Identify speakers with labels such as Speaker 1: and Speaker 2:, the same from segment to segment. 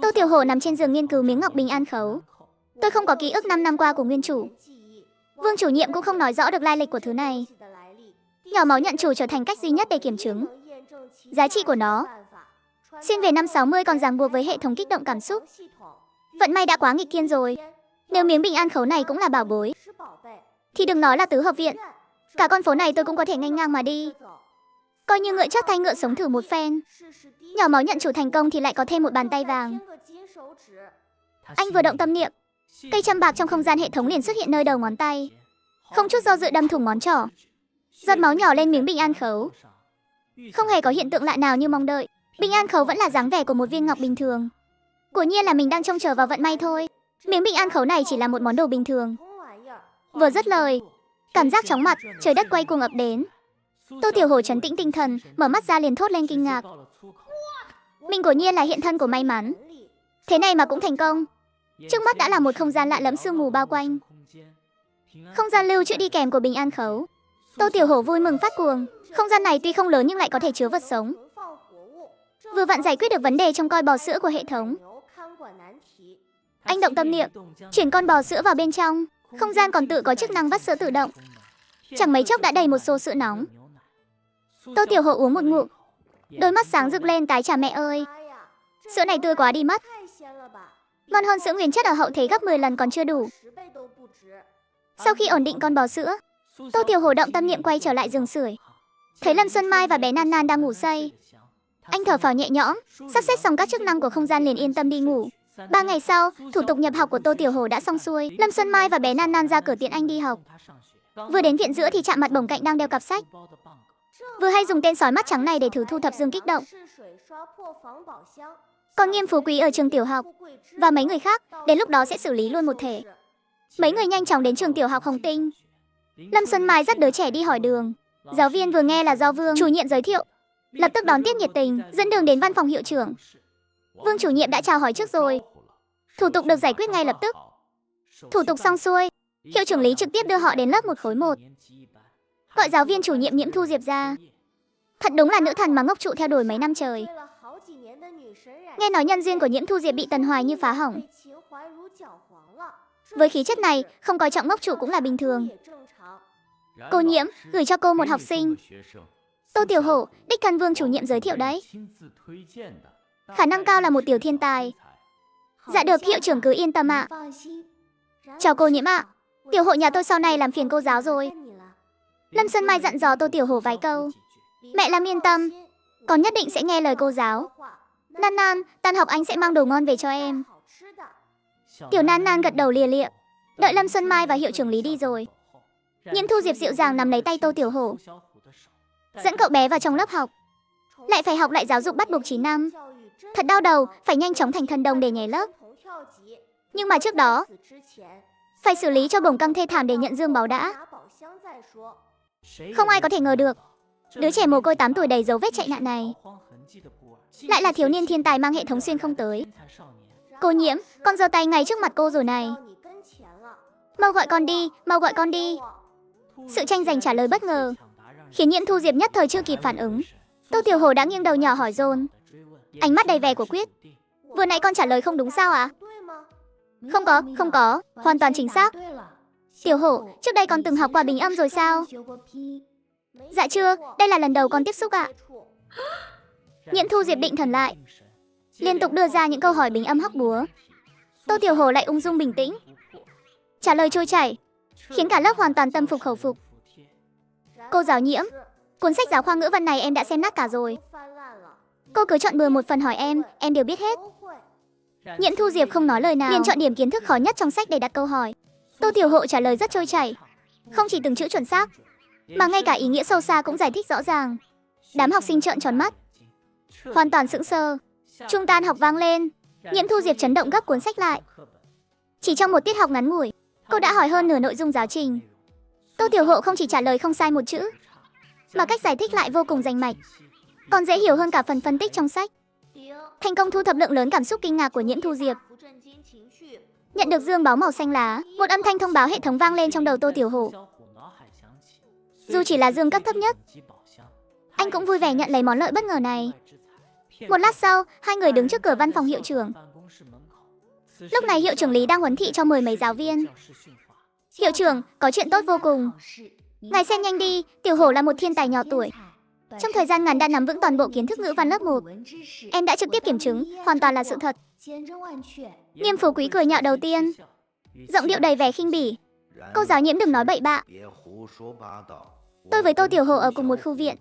Speaker 1: Tô Tiểu Hổ nằm trên giường nghiên cứu miếng ngọc bình an khấu. Tôi không có ký ức 5 năm qua của nguyên chủ. Vương chủ nhiệm cũng không nói rõ được lai lịch của thứ này. Nhỏ máu nhận chủ trở thành cách duy nhất để kiểm chứng giá trị của nó. Xuyên về năm 60 còn ràng buộc với hệ thống kích động cảm xúc. Vận may đã quá nghịch thiên rồi. Nếu miếng bình an khấu này cũng là bảo bối, thì đừng nói là tứ hợp viện. Cả con phố này tôi cũng có thể nghênh ngang mà đi. Coi như ngựa chắc thay ngựa sống thử một phen. Nhỏ máu nhận chủ thành công thì lại có thêm một bàn tay vàng. Anh vừa động tâm niệm, cây châm bạc trong không gian hệ thống liền xuất hiện nơi đầu ngón tay. Không chút do dự đâm thủng ngón trỏ. Giọt máu nhỏ lên miếng bình an khấu. Không hề có hiện tượng lạ nào như mong đợi. Bình an khấu vẫn là dáng vẻ của một viên ngọc bình thường. Quả nhiên là mình đang trông chờ vào vận may thôi. Miếng bình an khấu này chỉ là một món đồ bình thường. Vừa dứt lời, cảm giác chóng mặt, trời đất quay cuồng ập đến. Tô Tiểu Hổ trấn tĩnh tinh thần, mở mắt ra liền thốt lên kinh ngạc. Mình quả nhiên là hiện thân của may mắn. Thế này mà cũng thành công. Trước mắt đã là một không gian lạ lẫm sương mù bao quanh. Không gian lưu trữ đi kèm của bình an khấu. Tô Tiểu Hổ vui mừng phát cuồng. Không gian này tuy không lớn nhưng lại có thể chứa vật sống. Vừa vặn giải quyết được vấn đề trong coi bò sữa của hệ thống. Anh động tâm niệm, chuyển con bò sữa vào bên trong. Không gian còn tự có chức năng vắt sữa tự động. Chẳng mấy chốc đã đầy một xô sữa nóng. Tô Tiểu Hổ uống một ngụm, đôi mắt sáng rực lên tái trả mẹ ơi. Sữa này tươi quá đi mất. Ngon hơn sữa nguyên chất ở hậu thế gấp 10 lần còn chưa đủ. Sau khi ổn định con bò sữa, Tô Tiểu Hổ động tâm niệm quay trở lại giường sưởi. Thấy Lâm Xuân Mai và bé Nan Nan đang ngủ say. Anh thở phào nhẹ nhõm, sắp xếp xong các chức năng của không gian liền yên tâm đi ngủ. 3 ngày sau, thủ tục nhập học của Tô Tiểu Hổ đã xong xuôi. Lâm Xuân Mai và bé Nan Nan ra cửa tiễn anh đi học. Vừa đến viện giữa thì chạm mặt bổng cạnh đang đeo cặp sách. Vừa hay dùng tên sói mắt trắng này để thử thu thập dương kích động. Còn Nghiêm Phú Quý ở trường tiểu học và mấy người khác, đến lúc đó sẽ xử lý luôn một thể. Mấy người nhanh chóng đến trường tiểu học Hồng Tinh. Lâm Xuân Mai dắt đứa trẻ đi hỏi đường. Giáo viên vừa nghe là do Vương chủ nhiệm giới thiệu, lập tức đón tiếp nhiệt tình, dẫn đường đến văn phòng hiệu trưởng. Vương chủ nhiệm đã chào hỏi trước rồi. Thủ tục được giải quyết ngay lập tức. Thủ tục xong xuôi, hiệu trưởng Lý trực tiếp đưa họ đến lớp 1 khối 1. Gọi giáo viên chủ nhiệm Nhiễm Thu Diệp ra. Thật đúng là nữ thần mà ngốc trụ theo đuổi mấy năm trời. Nghe nói nhân duyên của Nhiễm Thu Diệp bị Tần Hoài Như phá hỏng. Với khí chất này, không coi trọng ngốc trụ cũng là bình thường. Cô Nhiễm, gửi cho cô một học sinh. Tô Tiểu Hổ, đích thân Vương chủ nhiệm giới thiệu đấy. Khả năng cao là một tiểu thiên tài. Dạ được, hiệu trưởng cứ yên tâm ạ. Chào cô Nhiễm ạ. Tiểu Hổ nhà tôi sau này làm phiền cô giáo rồi. Lâm Xuân Mai dặn dò Tô Tiểu Hổ vài câu. Mẹ làm yên tâm, con nhất định sẽ nghe lời cô giáo. Nan Nan, tan học anh sẽ mang đồ ngon về cho em. Tiểu Nan Nan gật đầu lìa lịa. Đợi Lâm Xuân Mai và hiệu trưởng Lý đi rồi, Nhiễm Thu Diệp dịu dàng nắm lấy tay Tô Tiểu Hổ, dẫn cậu bé vào trong lớp học. Lại phải học lại giáo dục bắt buộc 9 năm. Thật đau đầu, phải nhanh chóng thành thần đồng để nhảy lớp. Nhưng mà trước đó, phải xử lý cho bổng căng thê thảm để nhận dương báu đã. Không ai có thể ngờ được, đứa trẻ mồ côi 8 tuổi đầy dấu vết chạy nạn này lại là thiếu niên thiên tài mang hệ thống xuyên không tới. Cô Nhiễm, con giơ tay ngay trước mặt cô rồi này. Mau gọi con đi, mau gọi con đi. Sự tranh giành trả lời bất ngờ khiến Nhiễm Thu Diệp nhất thời chưa kịp phản ứng. Tô Tiểu Hổ đã nghiêng đầu nhỏ hỏi dồn, ánh mắt đầy vẻ của quyết. Vừa nãy con trả lời không đúng sao ạ? Không có, hoàn toàn chính xác. Tiểu Hổ, trước đây con từng học qua bình âm rồi sao? Dạ chưa, đây là lần đầu con tiếp xúc ạ. Nhiễm Thu Diệp định thần lại, liên tục đưa ra những câu hỏi bình âm hóc búa. Tô Tiểu Hổ lại ung dung bình tĩnh, trả lời trôi chảy, khiến cả lớp hoàn toàn tâm phục khẩu phục. Cô giáo Nhiễm, cuốn sách giáo khoa ngữ văn này em đã xem nát cả rồi. Cô cứ chọn bừa một phần hỏi em đều biết hết. Nhiễm Thu Diệp không nói lời nào, liền chọn điểm kiến thức khó nhất trong sách để đặt câu hỏi. Tô Tiểu Hổ trả lời rất trôi chảy, không chỉ từng chữ chuẩn xác, mà ngay cả ý nghĩa sâu xa cũng giải thích rõ ràng. Đám học sinh trợn tròn mắt, hoàn toàn sững sờ. Trung tan học vang lên, Nhiễm Thu Diệp chấn động gấp cuốn sách lại. Chỉ trong một tiết học ngắn ngủi, cô đã hỏi hơn nửa nội dung giáo trình. Tô Tiểu Hổ không chỉ trả lời không sai một chữ, mà cách giải thích lại vô cùng rành mạch, còn dễ hiểu hơn cả phần phân tích trong sách. Thành công thu thập lượng lớn cảm xúc kinh ngạc của Nhiễm Thu Diệp. Nhận được dương báu màu xanh lá, một âm thanh thông báo hệ thống vang lên trong đầu Tô Tiểu Hổ. Dù chỉ là dương cấp thấp nhất, anh cũng vui vẻ nhận lấy món lợi bất ngờ này. Một lát sau, hai người đứng trước cửa văn phòng hiệu trưởng. Lúc này hiệu trưởng Lý đang huấn thị cho mười mấy giáo viên. Hiệu trưởng, có chuyện tốt vô cùng. Ngài xem nhanh đi, Tiểu Hổ là một thiên tài nhỏ tuổi. Trong thời gian ngắn đã nắm vững toàn bộ kiến thức ngữ văn lớp 1. Em đã trực tiếp kiểm chứng, hoàn toàn là sự thật. Nghiêm Phú Quý cười nhạo đầu tiên, giọng điệu đầy vẻ khinh bỉ. Cô giáo Nhiễm đừng nói bậy bạ. Tôi với Tô Tiểu Hổ ở cùng một khu viện.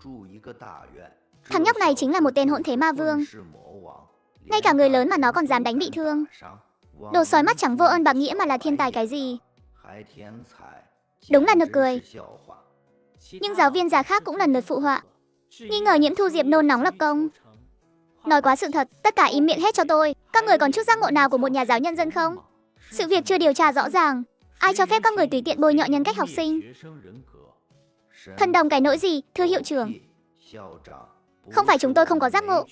Speaker 1: Thằng nhóc này chính là một tên hỗn thế ma vương. Ngay cả người lớn mà nó còn dám đánh bị thương. Đồ sói mắt trắng vô ơn bạc nghĩa mà là thiên tài cái gì. Đúng là nực cười. Nhưng giáo viên già khác cũng lần lượt phụ họa, nghi ngờ Nhiễm Thu Diệp nôn nóng lập công. Nói quá sự thật, tất cả im miệng hết cho tôi. Các người còn chút giác ngộ nào của một nhà giáo nhân dân không? Sự việc chưa điều tra rõ ràng, ai cho phép các người tùy tiện bôi nhọ nhân cách học sinh? Thần đồng cái nỗi gì, thưa hiệu trưởng? Không phải chúng tôi không có giác ngộ,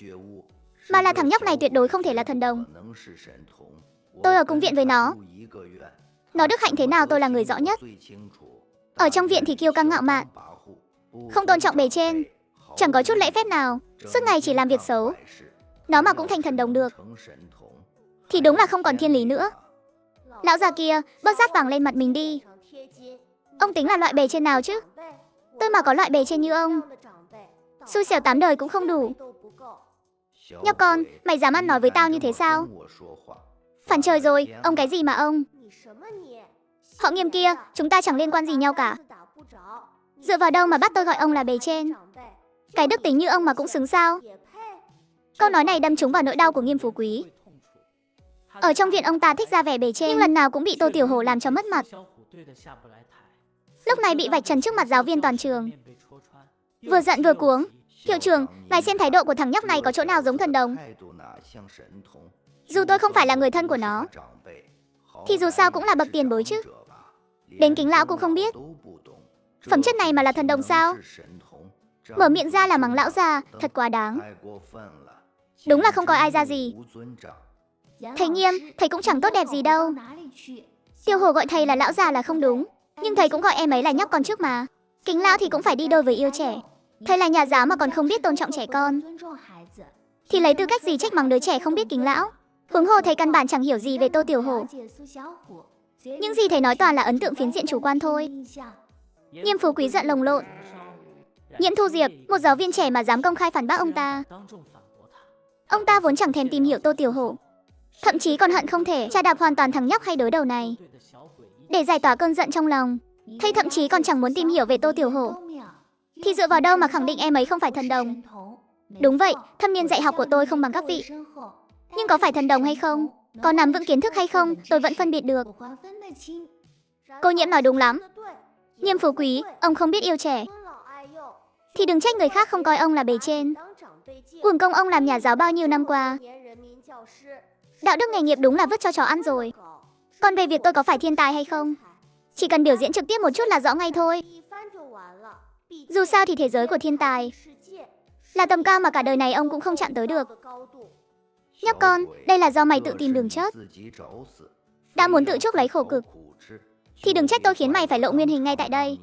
Speaker 1: mà là thằng nhóc này tuyệt đối không thể là thần đồng. Tôi ở cùng viện với nó. Nó đức hạnh thế nào tôi là người rõ nhất. Ở trong viện thì kiêu căng ngạo mạn, không tôn trọng bề trên, chẳng có chút lễ phép nào, suốt ngày chỉ làm việc xấu. Nó mà cũng thành thần đồng được thì đúng là không còn thiên lý nữa. Lão già kia, bớt rát vàng lên mặt mình đi. Ông tính là loại bề trên nào chứ? Tôi mà có loại bề trên như ông, xui xẻo 8 đời cũng không đủ. Nhóc con, mày dám ăn nói với tao như thế sao? Phản trời rồi, ông cái gì mà ông? Họ Nghiêm kia, chúng ta chẳng liên quan gì nhau cả. Dựa vào đâu mà bắt tôi gọi ông là bề trên? Cái đức tính như ông mà cũng xứng sao? Câu nói này đâm trúng vào nỗi đau của Nghiêm Phú Quý. Ở trong viện ông ta thích ra vẻ bề trên, nhưng lần nào cũng bị Tô Tiểu Hổ làm cho mất mặt. Lúc này bị vạch trần trước mặt giáo viên toàn trường. Vừa giận vừa cuống. Hiệu trưởng, ngài xem thái độ của thằng nhóc này có chỗ nào giống thần đồng? Dù tôi không phải là người thân của nó, thì dù sao cũng là bậc tiền bối chứ. Đến Kính lão cũng không biết. Phẩm chất này mà là thần đồng sao? Mở miệng ra là mắng lão già, thật quá đáng. Đúng là không coi ai ra gì. Thầy Nghiêm, thầy cũng chẳng tốt đẹp gì đâu. Tiểu Hổ gọi thầy là lão già là không đúng, nhưng thầy cũng gọi em ấy là nhóc con trước mà. Kính lão thì cũng phải đi đôi với yêu trẻ. Thầy là nhà giáo mà còn không biết tôn trọng trẻ con, thì lấy tư cách gì trách mắng đứa trẻ không biết kính lão? Huống hồ thầy căn bản chẳng hiểu gì về Tô Tiểu Hổ. Những gì thầy nói toàn là ấn tượng phiến diện chủ quan thôi. Nghiêm Phú Quý giận lồng lộn. Nhiễm Thu Diệp, một giáo viên trẻ mà dám công khai phản bác ông ta. Ông ta vốn chẳng thèm tìm hiểu Tô Tiểu Hổ, thậm chí còn hận không thể chà đạp hoàn toàn thằng nhóc hay đối đầu này. Để giải tỏa cơn giận trong lòng, thầy thậm chí còn chẳng muốn tìm hiểu về Tô Tiểu Hổ. Thì dựa vào đâu mà khẳng định em ấy không phải thần đồng? Đúng vậy, thâm niên dạy học của tôi không bằng các vị. Nhưng có phải thần đồng hay không, có nắm vững kiến thức hay không, tôi vẫn phân biệt được. Cô Nhiễm nói đúng lắm. Nghiêm Phú Quý, ông không biết yêu trẻ, thì đừng trách người khác không coi ông là bề trên. Uổng công ông làm nhà giáo bao nhiêu năm qua. Đạo đức nghề nghiệp đúng là vứt cho chó ăn rồi. Còn về việc tôi có phải thiên tài hay không, chỉ cần biểu diễn trực tiếp một chút là rõ ngay thôi. Dù sao thì thế giới của thiên tài là tầm cao mà cả đời này ông cũng không chạm tới được. Nhóc con, đây là do mày tự tìm đường chết. Đã muốn tự chuốc lấy khổ cực, thì đừng trách tôi khiến mày phải lộ nguyên hình ngay tại đây.